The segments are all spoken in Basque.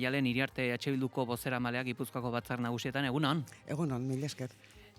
Jalen Iriarte Bilduko bozeramaleak Gipuzkoako batzar nagusietan, egunon. Egunon, mil esker.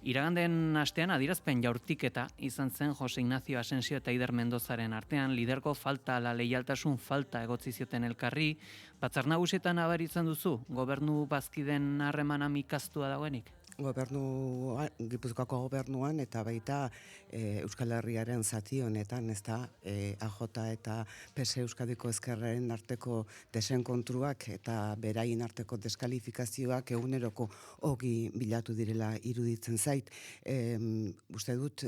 Iraganden astean adierazpen jaurtiketa izan zen Jose Ignacio Asensio eta Eider Mendozaren artean, lidergo falta, ala leialtasun falta egotzi zioten elkarri. Batzar nagusietan abaritzen duzu, gobernu bazkiden harremana mikaztua dagoenik? Gipuzkoako gobernuan eta baita Euskal Herriaren zati honetan, ez da, AJ eta PS Euskadiko Ezkerraren arteko desenkontruak eta beraien arteko deskalifikazioak eguneroko ogi bilatu direla iruditzen zait. Uste dut,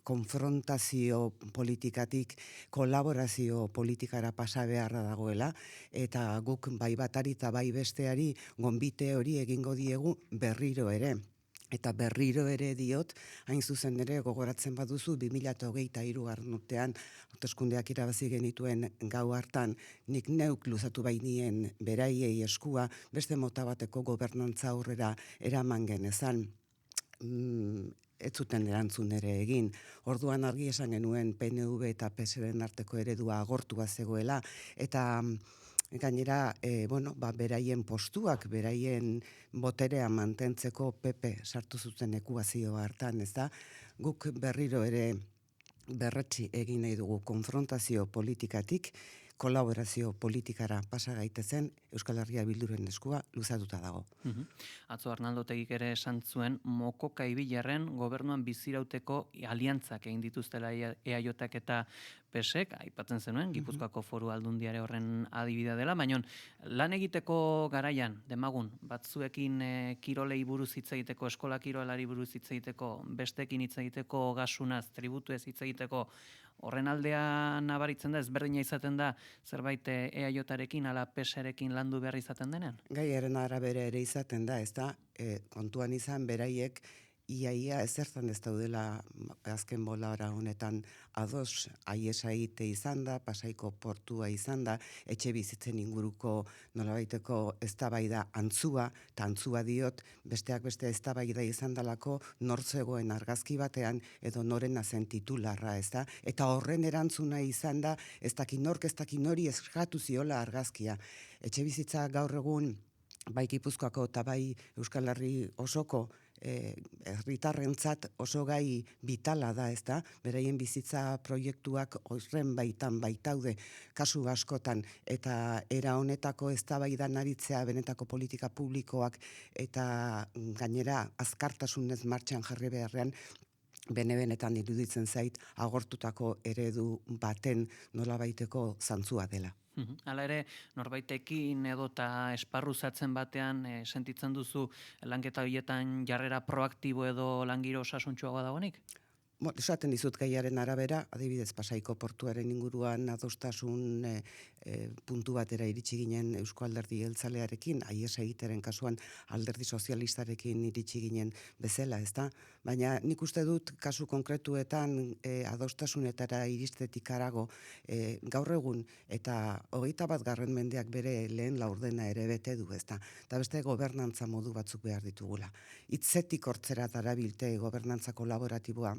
konfrontazio politikatik kolaborazio politikara pasa beharra dagoela, eta guk bai batari eta bai besteari gonbite hori egingo diegu berriro ere. Eta berriro ere diot, hain zuzen ere gogoratzen baduzu 2023 urtean hauteskundeak irabazi genituen gau hartan, nik neuk luzatu bainien beraiei eskua beste mota bateko gobernantza aurrera eraman genezan. Ez zuten erantzun ere egin. Orduan argi esan genuen PNV eta PSren arteko eredua agortua zegoela, eta gainera, beraien postuak, beraien boterea mantentzeko PP sartu zuten ekuazio hartan, ez da? Guk berriro ere berretsi egin nahi dugu konfrontazio politikatik, kolaborazio politikara pasa gaitezen Euskal Herria Bilduren eskua luzatuta dago. Atzo Arnaldo Otegik ere esan zuen, Mokoka Ibilarren gobernuan bizirauteko aliantzak egin dituztela EAJak eta PSek, aipatzen zenuen, Gipuzkoako Foru Aldundiare horren adibidea dela, baina lan egiteko garaian, demagun, batzuekin kirolei buruz hitz egiteko, eskola kirolari buruz hitz egiteko, bestekin hitz egiteko gasunaz, tributuez hitz egiteko, horren aldea nabaritzen da, ezberdina izaten da, zerbait EAJarekin ala PSrekin landu behar izaten denean? Gaiaren arabera ere izaten da, ez da, kontuan izan beraiek iaia ezertan ez daudela azken bolara honetan ados, aiesa egite izan da, Pasaiko portua izan da, etxe bizitzen inguruko nolabaiteko eztabaida antzua, eta antzua diot, besteak beste eztabaida izan dalako nortzegoen argazki batean edo norena zen titularra, ez da? Eta horren erantzuna izan da, ez dakin nork, ez dakin hori eskatu ziola argazkia. Etxe bizitza gaur egun, bai Gipuzkoako eta bai Euskal Herri osoko herritarrentzat oso gai vitala da, ez da? Beraien bizitza proiektuak horren baitan baitaude kasu askotan, eta era honetako eztabaidan aritzea benetako politika publikoak eta gainera azkartasunez martxan jarri beharrean benetan iruditzen zait agortutako eredu baten nolabaiteko zantzua dela. Hala ere, norbaitekin edota esparruzatzen batean sentitzen duzu lanketa horietan jarrera proaktibo edo langiro osasuntsuagoa dagoenik? Esaten dizut gaiaren arabera, adibidez Pasaiko portuaren inguruan adostasun puntu batera iritsi ginen Eusko Alderdi Jeltzalearekin, aiesa egiteren kasuan Alderdi Sozialistarekin iritsi ginen bezala, ez da? Baina nik uste dut kasu konkretuetan adostasunetara iristetik harago gaur egun eta 21. mendeak bere lehen laurdena ere bete du, ez da? Eta beste gobernantza modu batzuk behar ditugula. Hitzetik hortzera darabilte gobernantza kolaboratiboa,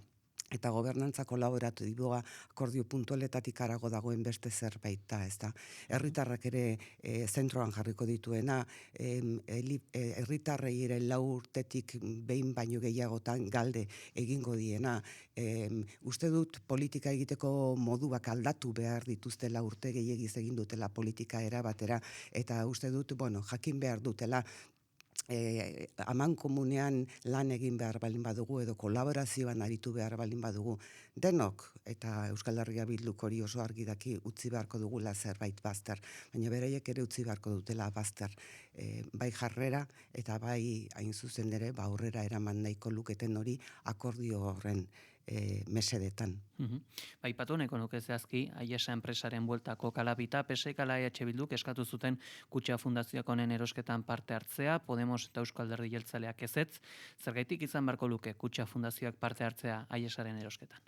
eta gobernantza kolaboratiboa akordio puntualetatik harago dagoen beste zerbait da, ez da. Herritarrak ere zentroan jarriko dituena, herritarrei ere 4 urtetik behin baino gehiagotan galde egingo diena. Uste dut politika egiteko moduak aldatu behar dituztela, urte gehiagiz egin dutela politika erabatera, eta uste dut, jakin behar dutela, aman komunean lan egin behar balin badugu edo kolaborazioan aritu behar balin badugu, denok, eta Euskal Herria Bilduk hori oso argi daki, utzi beharko dugula zerbait bazter, baina beraiek ere utzi beharko dutela bazter, bai jarrera eta bai hain zuzen ere aurrera eraman nahiko luketen hori akordio horren mesedetan. Aipatu nahiko nuke zehazki, Aiesa enpresaren bueltako kalapita, PSek ala Bilduk eskatu zuten Kutxa Fundazioak honen erosketan parte hartzea, Podemos eta Eusko Alderdi Jeltzaleak ezetz, zergaitik izan beharko luke Kutxa Fundazioak parte hartzea Aiesaren erosketan?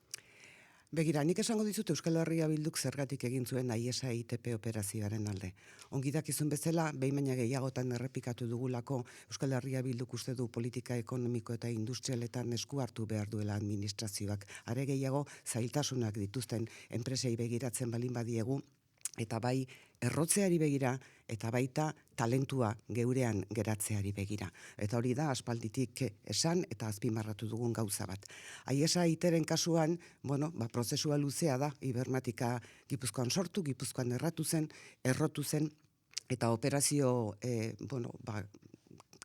Begira, nik esango dizut Euskal Herria Bilduk zergatik egin zuen Aiesa ITP operazioaren alde. Ongi dakizun bezala, behin baina gehiagotan errepikatu dugulako Euskal Herria Bilduk uste du politika ekonomiko eta industrialetan esku hartu behar duela administrazioak. Are gehiago, zailtasunak dituzten enpresei begiratzen balin badiegu, eta bai errotzeari begira, eta baita talentua geurean geratzeari begira. Eta hori da aspalditik esan eta azpimarratu dugun gauza bat. Aiesa iteren kasuan, prozesua luzea da, Ibermatika Gipuzkoan sortu, Gipuzkoan errotu zen, eta operazio,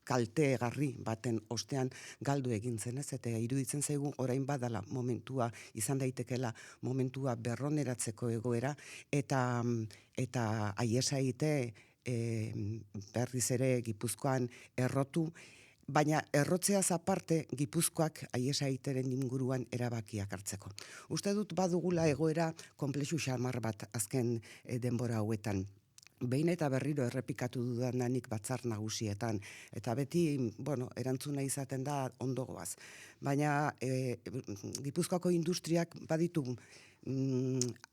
kaltegarri baten ostean galdu egin zen, ez? Eta iruditzen zaigu orain badala momentua, izan daitekela momentua berroneratzeko egoera, eta Aiesa ite berriz ere Gipuzkoan errotu, baina errotzeaz aparte Gipuzkoak Aiesa iteren inguruan erabakiak hartzeko. Uste dut badugula egoera konplexu xamar bat azken denbora hauetan. Behin eta berriro errepikatu dudanik batzar nagusietan, eta beti, erantzuna izaten da ondogoaz. Baina Gipuzkoako industriak baditu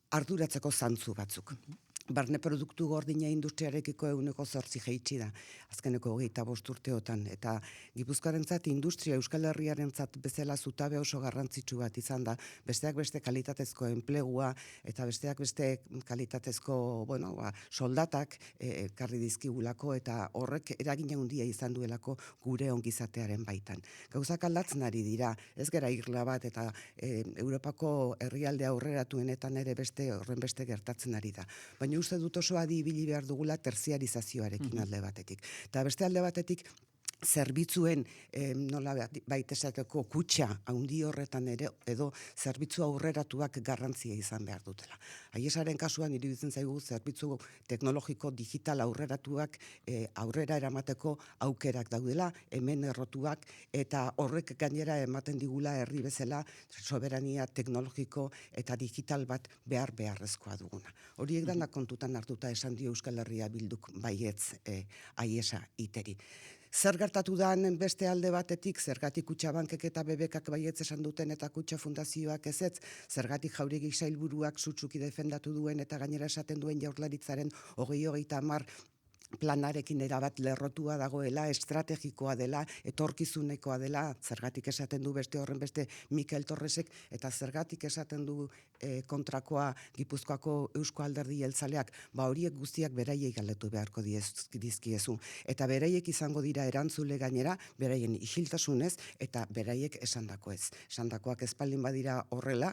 arduratzeko zantzu batzuk. Barne produktu gordina industriarekiko 8% jaitsi da, azkeneko 25 urteotan, eta Gipuzkoarentzat industria Euskal Herriarentzat bezala zutabe oso garrantzitsu bat izan da, besteak beste kalitatezko enplegua, eta besteak beste kalitatezko soldatak ekarri dizkigulako, eta horrek eragina handia izan duelako gure ongizatearen baitan. Gauzak aldatzen ari dira, ez gara irla bat, eta Europako herrialde aurreratuenetan ere horren beste gertatzen ari da. Baina uste dut oso adi ibili behar dugula terziarizazioarekin alde batetik. Eta beste alde batetik, zerbitzuen nola baitesateko kutxa handi horretan ere edo zerbitzu aurreratuak garrantzia izan behar dutela. Aiesaren kasuan iruditzen zaigu zerbitzu teknologiko digital aurreratuak aurrera eramateko aukerak daudela, hemen errotuak, eta horrek gainera ematen digula herri bezala soberania teknologiko eta digital bat beharrezkoa duguna. Horiek danak kontutan hartuta esan dio Euskal Herria Bilduk baietz Aiesa iteri. Zer gertatu da beste alde batetik, zergatik Kutxabankek eta BBKak baietz esan duten eta Kutxa Fundazioak ezetz, zergatik Jauregi sailburuak sutsuki defendatu duen eta gainera esaten duen Jaurlaritzaren 2030 planarekin erabat lerrotua dagoela, estrategikoa dela, etorkizunekoa dela, zergatik esaten du beste horren beste Mikel Torresek, eta zergatik esaten du kontrakoa Gipuzkoako Eusko Alderdi Jeltzaleak, horiek guztiak beraiek galdetu beharko dizkiezu. Eta beraiek izango dira erantzule gainera, beraien isiltasunez, eta beraiek esandako ez. Esandakoak espaldin badira horrela,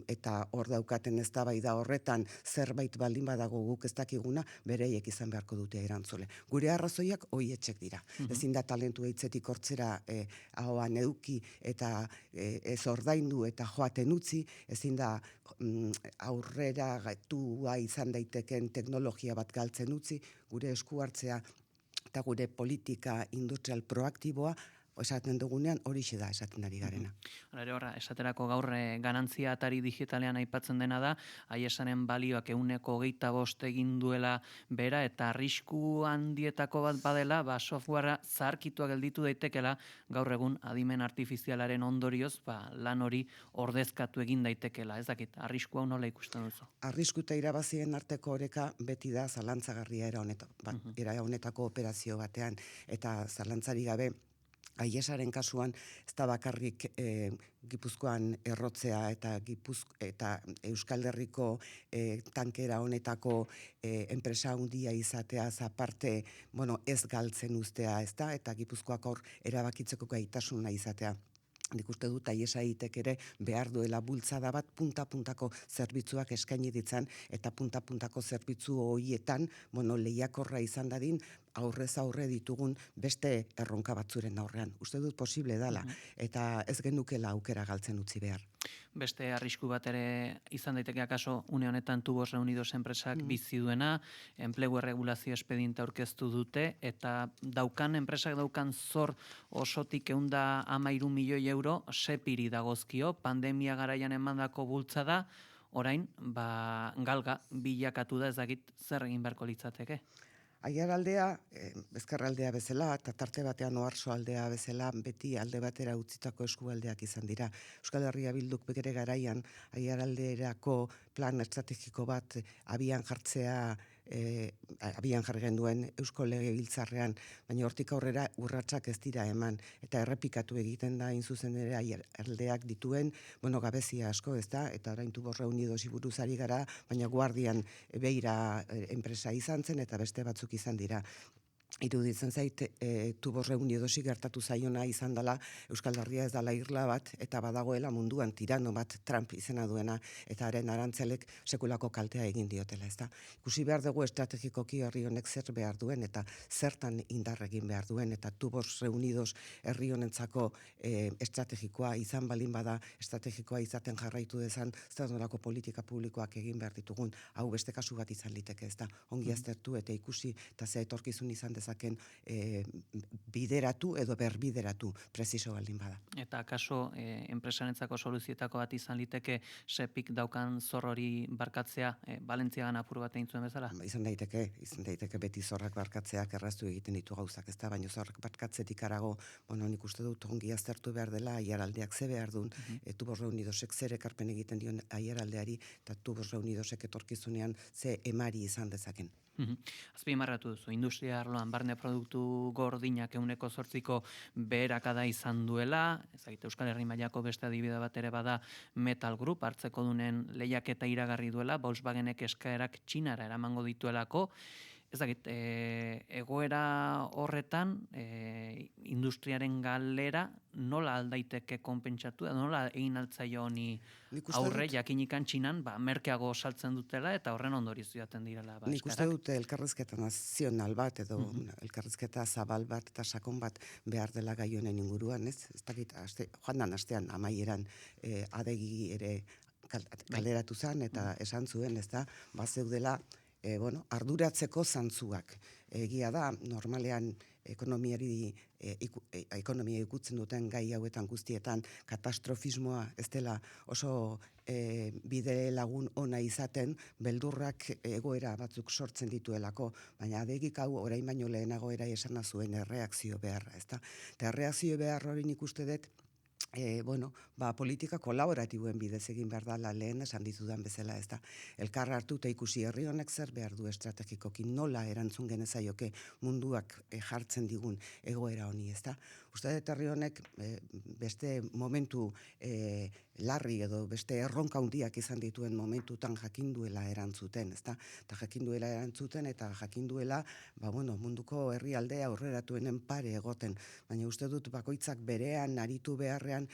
eta hor daukaten eztabaida horretan zerbait baldin badago guk ez dakiguna, beraiek izan beharko dute erantzule. Gure arrazoiak hoietxek dira. Ezin da talentu eitzetik hortzera ahoan eduki eta ez ordaindu eta joaten utzi, ezin da aurrera gaitua izan daiteken teknologia bat galtzen utzi, gure esku hartzea eta gure politika industrial proaktiboa esaten dugunean horixe da esaten ari garena. Horra, esaterako gaur ganantzia atari digitalean aipatzen dena da, Aiesaren balioak 25% egin duela bera, eta arrisku handietako bat badela, softwarea zaharkitua gelditu daitekela, gaur egun adimen artifizialaren ondorioz, lan hori ordezkatu egin daitekela. Ez dakit, arrisku hau nola ikusten duzu? Arrisku eta irabazien arteko oreka beti da zalantzagarria era honetako operazio batean, eta zalantzari gabe, Aiesaren kasuan ez da bakarrik Gipuzkoan errotzea eta Euskal Herriko tankera honetako enpresa handia izatea aparte, ez galtzen uztea, ezta, eta Gipuzkoak hor erabakitzeko gaitasuna izatea. Nik uste dut Aiesa itek ere behar duela bultzada bat punta-puntako zerbitzuak eskaini ditzan, eta punta-puntako zerbitzu horietan, lehiakorra izan dadin, aurrez aurre ditugun beste erronka batzuren aurrean. Uste dut posible dela, eta ez genukela aukera galtzen utzi behar. Beste arrisku bat ere izan daiteke akaso une honetan Tubos Reunidos enpresak bizi duena, enplegu erregulazio espediente aurkeztu dute, eta enpresak daukan zor osotik 113 milioi euro sepiri dagozkio, pandemia garaian emandako bultzada, orain, galga bilakatu da, ez dakit zer egin beharko litzateke. Aiaraldea, ezkerraldea bezala, eta tarte batean oarsoaldea bezala, beti alde batera utzitako eskualdeak izan dira. Euskal Herria Bilduk bere garaian, Aiaralderako plan estrategiko bat abian jartzea abian jarri genuen Eusko Legebiltzarrean, baina hortik aurrera urratsak ez dira eman, eta errepikatu egiten da hain zuzen ere aldeak dituen, gabezia asko, ez da, eta orain Tuborre Unidosi buruz ari gara, baina Guardian beira enpresa izan zen, eta beste batzuk izan dira. Iruditzen zait, Tuborre Unidosi gertatu zaiona izan dela Euskal Herria ez dela irla bat, eta badagoela munduan tirano bat Trump izena duena, eta haren arantzelek sekulako kaltea egin diotela, ez da. Ikusi behar dugu estrategikoki herri honek zer behar duen, eta zertan indar egin behar duen, eta Tuborre Unidos herri honentzako estrategikoa izan balin bada, estrategikoa izaten jarraitu dezan, zer nolako politika publikoak egin behar ditugun, hau beste kasu bat izan liteke, ez da. Ongi aztertu eta ikusi, eta ze etorkizun izan dezaken bideratu edo berbideratu presiso baldin bada. Eta akaso enpresarentzako soluzietako bat izan liteke sepik daukan zor hori barkatzea, Valentziagan apur bat egin zuen bezala? Izan daiteke beti zorrak barkatzeak erraztu egiten ditu gauzak, ezta, baina zorrak barkatzetik arago, nik uste dut ongi aztertu behar dela aiaraldeak ze behar duen, Tuborre Unidosek zer ekarpen egiten dion aiaraldeari, eta Tuborre Unidosek etorkizunean ze emari izan dezaken. Azpimarratu duzu, industria arloan barne produktu gordinak 8%ko beherakada izan duela, ezagite Euskal Herri mailako beste adibide bat ere bada Metal Group, hartzeko dunen lehiaketa iragarri duela, Volkswagenek eskaerak Txinara eramango dituelako, ezagit, egoera horretan industriaren galera nola aldaiteke konpentsatu, nola egin altzaio honi aurre, jakinikan Txinan merkeago saltzen dutela eta horren ondoriz joaten direla. Nik uste dute elkarrizketa nazional bat edo elkarrizketa zabal bat eta sakon bat behar dela gai honen inguruan, ez? Ez dakit, joan astean amaieran adegi ere kaleratu zen eta esan zuen, ez da, bazeudela arduratzeko zantzuak. Egia da, normalean ekonomia ikutzen duten gai hauetan guztietan katastrofismoa ez dela oso bide lagun ona izaten, beldurrak egoera batzuk sortzen dituelako, baina adegik hau orain baino lehenago era esana zuen erreakzio beharra, ezta? Eta erreakzio behar hori nik uste dut politika kolaboratiboen bidez egin behar dela lehen esan ditudan bezala, ez da. Elkar hartu eta ikusi herri honek zer behar du estrategikoki, nola erantzun genezaioke munduak jartzen digun egoera honi, ez da. Uste dut herri honek beste momentu larri edo beste erronka handiak izan dituen momentutan jakinduela erantzuten, ez da. Eta jakinduela erantzuten eta jakinduela munduko herrialde aurreratuenen pare egoten, baina uste dut bakoitzak berean aritu beharrean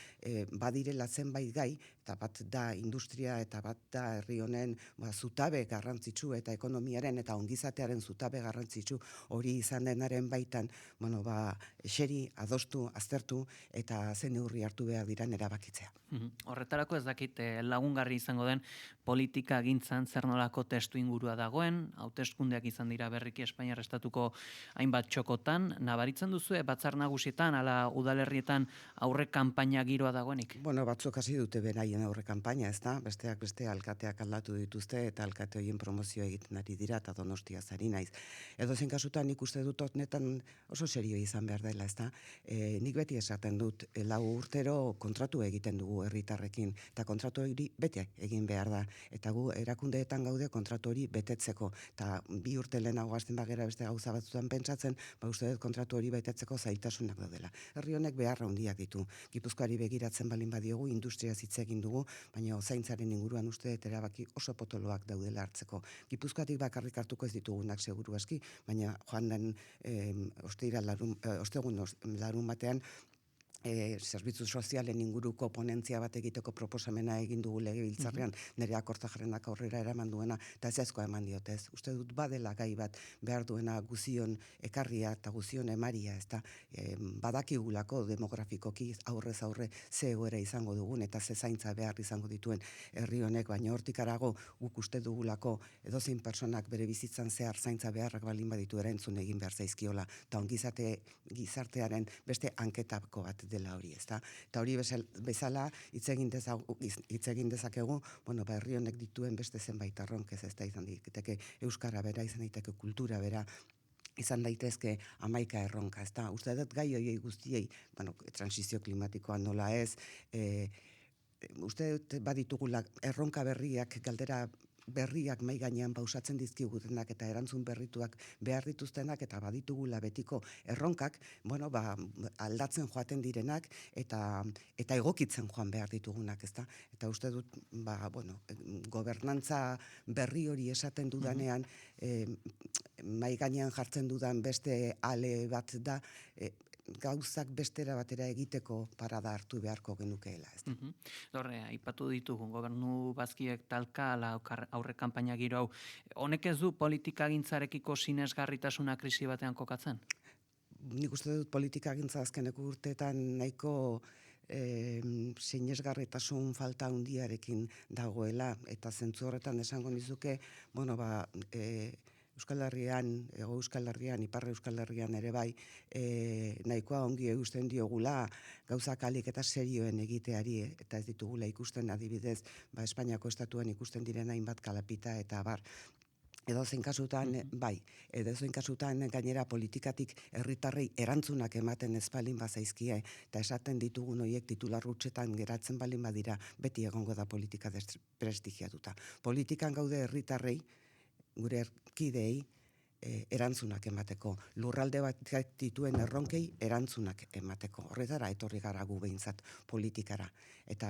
badirela zenbait gai, eta bat da industria eta bat da herri honen zutabe garrantzitsu eta ekonomiaren eta ongizatearen zutabe garrantzitsu hori izan denaren baitan, eseri, adostu, aztertu eta zen neurri hartu behar diran erabakitzea. Horretarako ez dakit lagungarri izango den politika gintzan zer nolako testu ingurua dagoen, hauteskundeak izan dira berriki Espainiar Estatuko hainbat txokotan, nabaritzen duzu batzar nagusietan, ala udalerrietan aurre kanpaina giroa dagoenik? Batzuk hasi dute beraien aurre kanpaina, ez da? Besteak beste alkateak aldatu dituzte eta alkate horien promozio egiten ari dira eta Donostia zari naiz. Edozein kasutan nik uste dut honetan oso serio izan behar dela, ez da? Nik beti esaten dut, 4 urtero kontratu egiten dugu herritarrekin, eta kontratu hori bete egin behar da, eta gu erakundeetan gaude kontratu hori betetzeko, eta 2 urte lehenago hasten bagera beste gauza batzutan pentsatzen, uste dut kontratu hori betetzeko zailtasunak daudela. Herri honek beharra handiak ditu. Gipuzkoari begiratzen balin badiogu, industriaz hitz egin dugu, baina zaintzaren inguruan uste dut erabaki oso potoloak daudela hartzeko. Gipuzkoatik bakarrik hartuko ez ditugunak seguru aski, baina joan den ostegun larun batean zerbitzu sozialen inguruko ponentzia bat egiteko proposamena egin dugu legebiltzarrean, Nerea Kortajarrenak aurrera eraman duena, eta ezezkoa eman diotez. Uste dut badela gai bat behar duena guzion ekarria eta guzion emaria, ez da, badakigulako demografikoki aurrez aurre ze egoera izango dugun, eta ze zaintza behar izango dituen herri honek, baina hortik arago guk uste dugulako edozein personak bere bizitzan zehar zaintza beharrak balin baditu erantzun egin behar zaizkiola, eta ongizate gizartearen beste hanketako bat dela hori, ezta? Eta hori bezala hitz egin dezakegu, herri honek dituen beste zenbait erronkez, ez da izan daiteke euskara bera, izan daiteke kultura bera, izan daitezke 11 erronka, ez da? Uste dut gai horiei guztiei, transizio klimatikoa nola ez, uste dut baditugula erronka berriak galdera berriak mai gainean pausatzen dizkigutenak eta erantzun berrituak behar dituztenak eta baditugula betiko erronkak, bueno, aldatzen joaten direnak eta egokitzen joan behar ditugunak, ezta? Eta uste dut, bueno, gobernantza berri hori esaten dudanean, mai gainean jartzen dudan beste ale bat da, gauzak bestera batera egiteko parada hartu beharko genukeela, ez da? Horre, aipatu ditugu gobernu bazkiek talka ala aurre kanpaina giro hau. Honek ez du politikagintzarekiko sinesgarritasuna krisi batean kokatzen? Nik uste dut politikagintza azkeneko urteetan nahiko sinesgarritasun falta handiarekin dagoela, eta zentzu horretan esango nizuke, bueno, Euskal Herrian, Hego Euskal Herrian, Ipar Euskal Herrian ere bai, nahikoa ongi eusten diogula gauzak alik eta serioen egiteari, eta ez ditugula ikusten adibidez, Espainiako estatuan ikusten diren hainbat kalapita eta abar. Edozein kasutan, bai, edozein kasutan gainera politikatik herritarrei erantzunak ematen ez balin bazaizkie, eta esaten ditugun horiek titular hutsetan geratzen balin badira, beti egongo da politika desprestigiatuta. Politikan gaude herritarrei, gure erkideei, erantzunak emateko, lurralde bat dituen erronkei erantzunak emateko. Horretara etorri gara gu behintzat politikara. Eta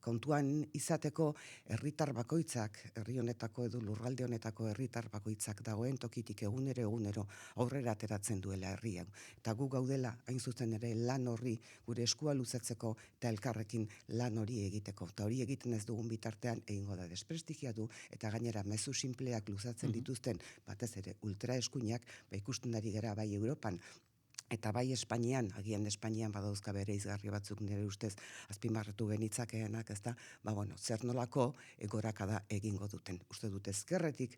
kontuan izateko herritar bakoitzak, herri honetako edo lurralde honetako herritar bakoitzak dagoen tokitik egunero aurrera ateratzen duela herri hau. Eta gu gaudela hain zuzen ere lan horri gure eskua luzatzeko eta elkarrekin lan hori egiteko. Eta hori egiten ez dugun bitartean egingo da desprestigiatu eta gainera mezu sinpleak luzatzen dituzten batez ere ultra eskuinak, ikusten ari gara bai Europan, eta bai Espainian, agian Espainian badauzka bere izgarri batzuk nire ustez azpimarratu genitzakeenak, ezta, bueno, zer nolako gorakada egingo duten. Uste dut ezkerretik,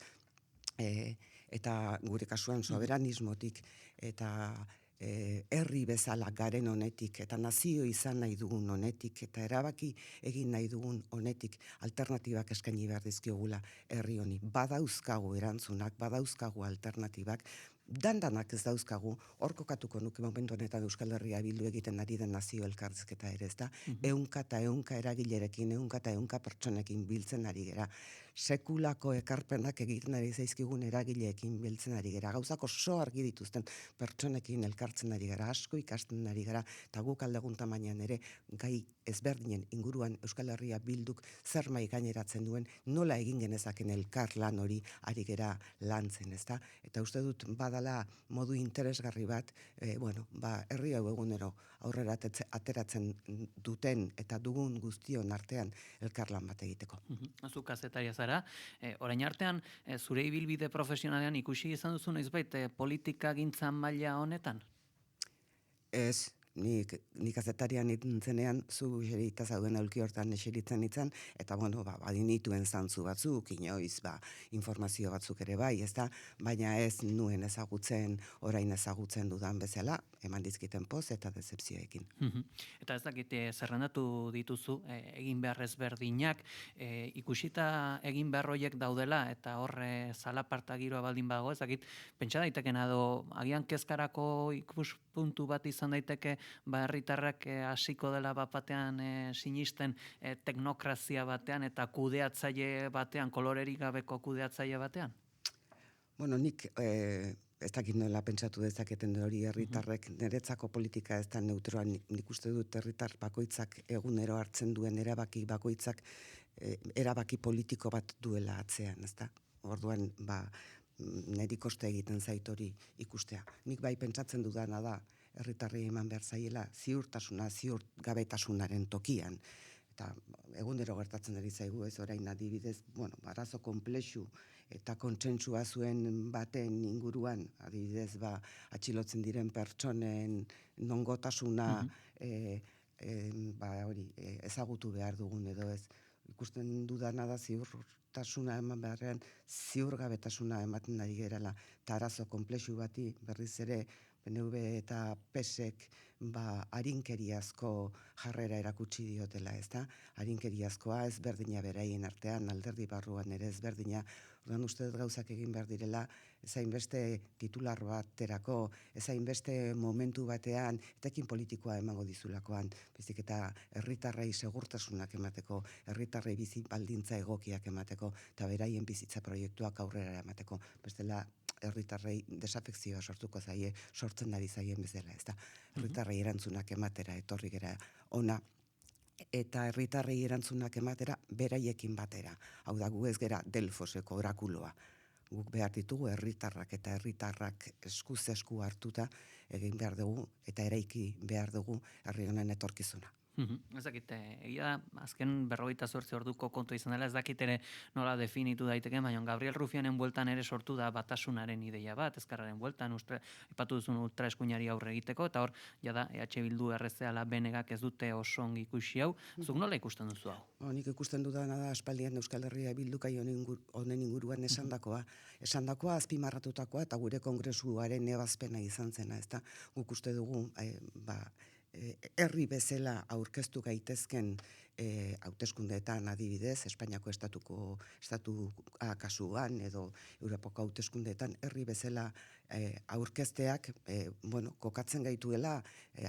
eta gure kasuan soberanismotik, eta herri bezala garen honetik, eta nazio izan nahi dugun honetik, eta erabaki egin nahi dugun honetik alternatibak eskaini behar dizkiogula herri honi. Badauzkagu erantzunak, badauzkagu alternatibak, dandanak ez dauzkagu, hor kokatuko nuke momentu honetan Euskal Herria bildu egiten ari den nazio elkarrizketa ere, ezta? Ehunka eta ehunka eragilerekin, ehunka eta ehunka pertsonekin biltzen ari gera. Sekulako ekarpenak egiten ari zaizkigun eragileekin biltzen ari gera. Gauzak oso argi dituzten pertsonekin elkartzen ari gara, asko ikasten ari gara, eta guk aldegun tamainan ere gai ezberdinen inguruan Euskal Herria bilduk zer mai gaineratzen duen, nola egin genezaken elkar lan hori ari gera lantzen, ezta? Eta uste dut badala modu interesgarri bat, herri hau egunero aurrera ateratzen duten eta dugun guztion artean elkarlan bat egiteko. Zu kazetaria zara, orain artean zure ibilbide profesionalean ikusi izan duzu noizbait politikagintza maila honetan? Ez, nik kazetarian nintzenean zu xerita zauden aulki hortan eseritzen nintzen, eta badinituen zantzu batzuk, inoiz informazio batzuk ere bai, ezta, baina ez nuen ezagutzen, orain ezagutzen dudan bezala, eman dizkiten poz eta decepzioekin. Eta ez dakit zerrendatu dituzu, egin behar ezberdinak, ikusita egin behar horiek daudela, eta horre zalaparta giroa baldin bago, ez dakit, pentsa daitekena edo, agian kezkarako ikuspuntu bat izan daiteke, herritarrak hasiko dela batean sinisten teknokrazia batean eta kudeatzaile batean, kolorerik gabeko kudeatzaile batean? Bueno, nik ez dakit nola pentsatu dezaketen hori herritarrek, niretzako politika ez da neutroan, nik uste dut herritar bakoitzak egunero hartzen duen erabaki bakoitzak erabaki politiko bat duela atzean, ez da? Orduan, niri koste egiten zait hori ikustea. Nik bai pentsatzen dudana da, herritarrei eman behar zaiela ziurtasuna, ziurgabetasunaren tokian. Eta egunero gertatzen ari zaigu ez orain adibidez, arazo konplexu eta kontsentsua zuen baten inguruan, adibidez, atxilotzen diren pertsonen nongotasuna ezagutu behar dugun edo ez. Ikusten dudana da ziurtasuna eman beharrean ziurgabetasuna ematen ari gerala. Eta arazo konplexu bati berriz ere PNV eta PSek arinkeriazko jarrera erakutsi diotela, ezta? Arinkeriazkoa ezberdina beraien artean, alderdi barruan ere ezberdina, Orduan uste dut gauzak egin behar direla, ezainbeste titular baterako, ezainbeste momentu batean, etekin politikoa emango dizulakoan, bezik eta herritarrei segurtasunak emateko, herritarrei bizi baldintza egokiak emateko, eta beraien bizitza proiektuak aurrera emateko, bestela herritarrei desafekzioa sortuko zaie, sortzen ari zaien bezala, ez da, herritarrei erantzunak ematera, etorri gera ona, eta herritarrei erantzunak ematera beraiekin batera. Hau da, gu ez gera Delfoseko orakuloa. Guk behar ditugu herritarrak eta herritarrak eskuz esku hartuta egin behar dugu eta eraiki behar dugu herri honen etorkizuna. Ez dakit, egia da, azken 48 orduko kontu izan dela, ez dakit ere nola definitu daiteke, baina Gabriel Rufianen bueltan ere sortu da batasunaren ideia bat, ezkerraren bueltan, ipatu duzun ultraeskuinari aurre egiteko, eta hor, jada, EH Bildu errezeala benegak ez dute oso ongi ikusi hau, zuk nola ikusten duzu hau? Nik ikusten dudana da aspaldian Euskal Herria Bildukai honen inguruan esandakoa azpimarratutakoa eta gure kongresuaren ebazpena izan zena, ezta? Guk uste dugu, herri bezala aurkeztu gaitezken hauteskundeetan adibidez, Espainiako estatu kasuan edo Europako hauteskundeetan herri bezala aurkezteak kokatzen gaituela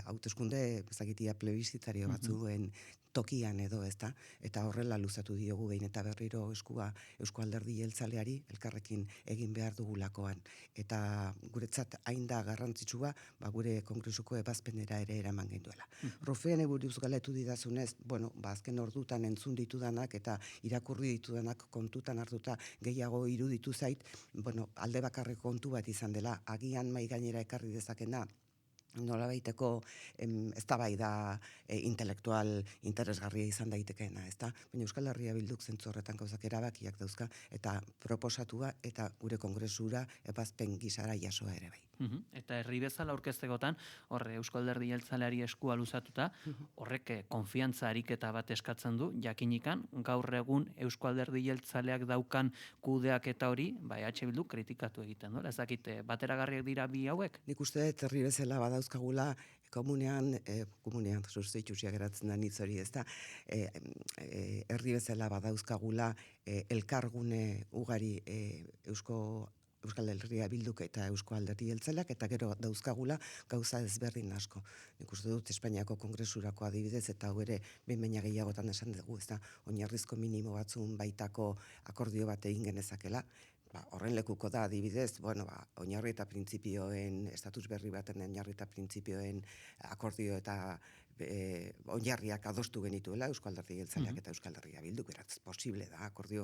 hauteskunde ezagitia plebiszitario batzuen tokian edo, ezta? Eta horrela luzatu diogu behin eta berriro eskua Eusko Alderdi Jeltzaleari elkarrekin egin behar dugulakoan. Eta guretzat hain da garrantzitsua, gure kongresuko ebazpenera ere eraman genduela. Rufiane buruz galdetu didazunez, azken ordutan entzun ditudanak eta irakurri ditudanak kontutan hartuta gehiago iruditu zait, alde bakarreko kontu bat izan dela, agian mai gainera ekarri dezakena, nolabaiteko eztabaida intelektual interesgarria izan daitekeena, ezta? Baina Euskal Herria Bilduk zentzu horretan gauzak erabakiak dauzka eta proposatua eta gure kongresura ebazpen gisara jasoa ere bai. Eta herri bezala aurkeztekotan, horre Eusko Alderdi Jeltzaleari eskua luzatuta, horrek konfiantza ariketa bat eskatzen du, jakinikan, gaur egun Eusko Alderdi Jeltzaleak daukan kudeaketa hori, EH Bildu kritikatu egiten du. Ez dakit, bateragarriak dira bi hauek? Nik uste dut herri bezala badauzkagula komunean sustituzioa geratzen da hitz hori, ezta? Herri bezala badauzkagula elkargune ugari Euskal Herria Bilduk eta Eusko Alderdi Jeltzaleak, eta gero dauzkagula gauza ezberdin asko. Nik uste dut Espainiako kongresurako adibidez, eta hau ere behin baina gehiagotan esan dugu, ezta? Oinarrizko minimo batzun baitako akordio bat egin genezakela. Horren lekuko da adibidez, oinarri eta printzipioen, estatus berri baten oinarri eta printzipioen akordio eta oinarriak adostu genituela Eusko Alderdi Jeltzaleak eta Euskal Herria Bildu, beraz posible da akordio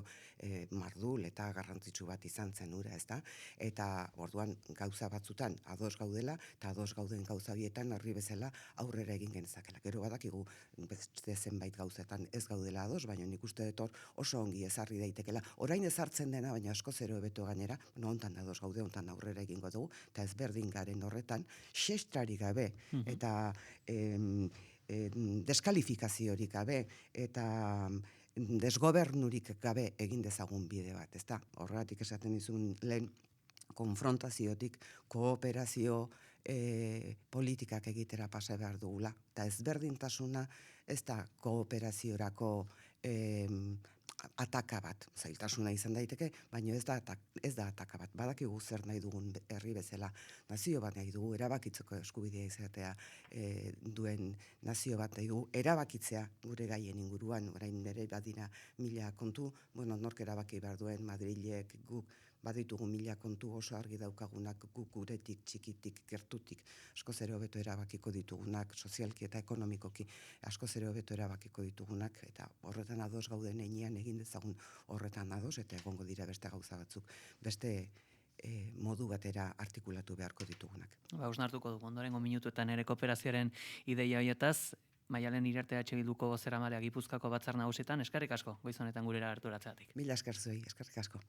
mardul eta garrantzitsu bat izan zen hura, ezta? Eta orduan gauza batzutan ados gaudela eta ados gauden gauza bietan herri bezala aurrera egin genezakela. Gero badakigu beste zenbait gauzetan ez gaudela ados, baina nik uste dut hor oso ongi ezarri daitekela. Orain ezartzen dena, baina asko zero beto gainera, hontan ados gaude, hontan aurrera egingo dugu, eta ezberdin garen horretan, xestrari gabe, eta deskalifikaziorik gabe, eta desgobernurik gabe egin dezagun bide bat, ezta? Horregatik esaten dizun lehen konfrontaziotik kooperazio politikak egitera pasa behar dugula. Eta ezberdintasuna ez da kooperaziorako ataka bat, zailtasuna izan daiteke, baina ez da ataka bat. Badakigu zer nahi dugun herri bezala, nazio bat nahi dugu, erabakitzeko eskubidea izatea duen nazio bat nahi dugu, erabakitzea gure gaien inguruan, orain nire badira 1000 kontu, nork erabaki behar duen, Madrilek, guk baditugu 1000 kontu oso argi daukagunak, guk guretik, txikitik, gertutik, asko zero hobeto erabakiko ditugunak, sozialki eta ekonomikoki, asko zero hobeto erabakiko ditugunak, eta horretan ados gauden heinean egin dezagun horretan ados, eta egongo dira beste gauza batzuk, beste modu batera artikulatu beharko ditugunak. Hausnartuko dugu, ondorengo minutuetan ere kooperazioaren ideia horietaz, Maialen Iriarte EH Bilduko bozeramaileak Gipuzkoako Batzar Nagusietan, eskerrik asko, goiz honetan gurera gerturatzeagatik. Mila esker zuei, eskerrik asko.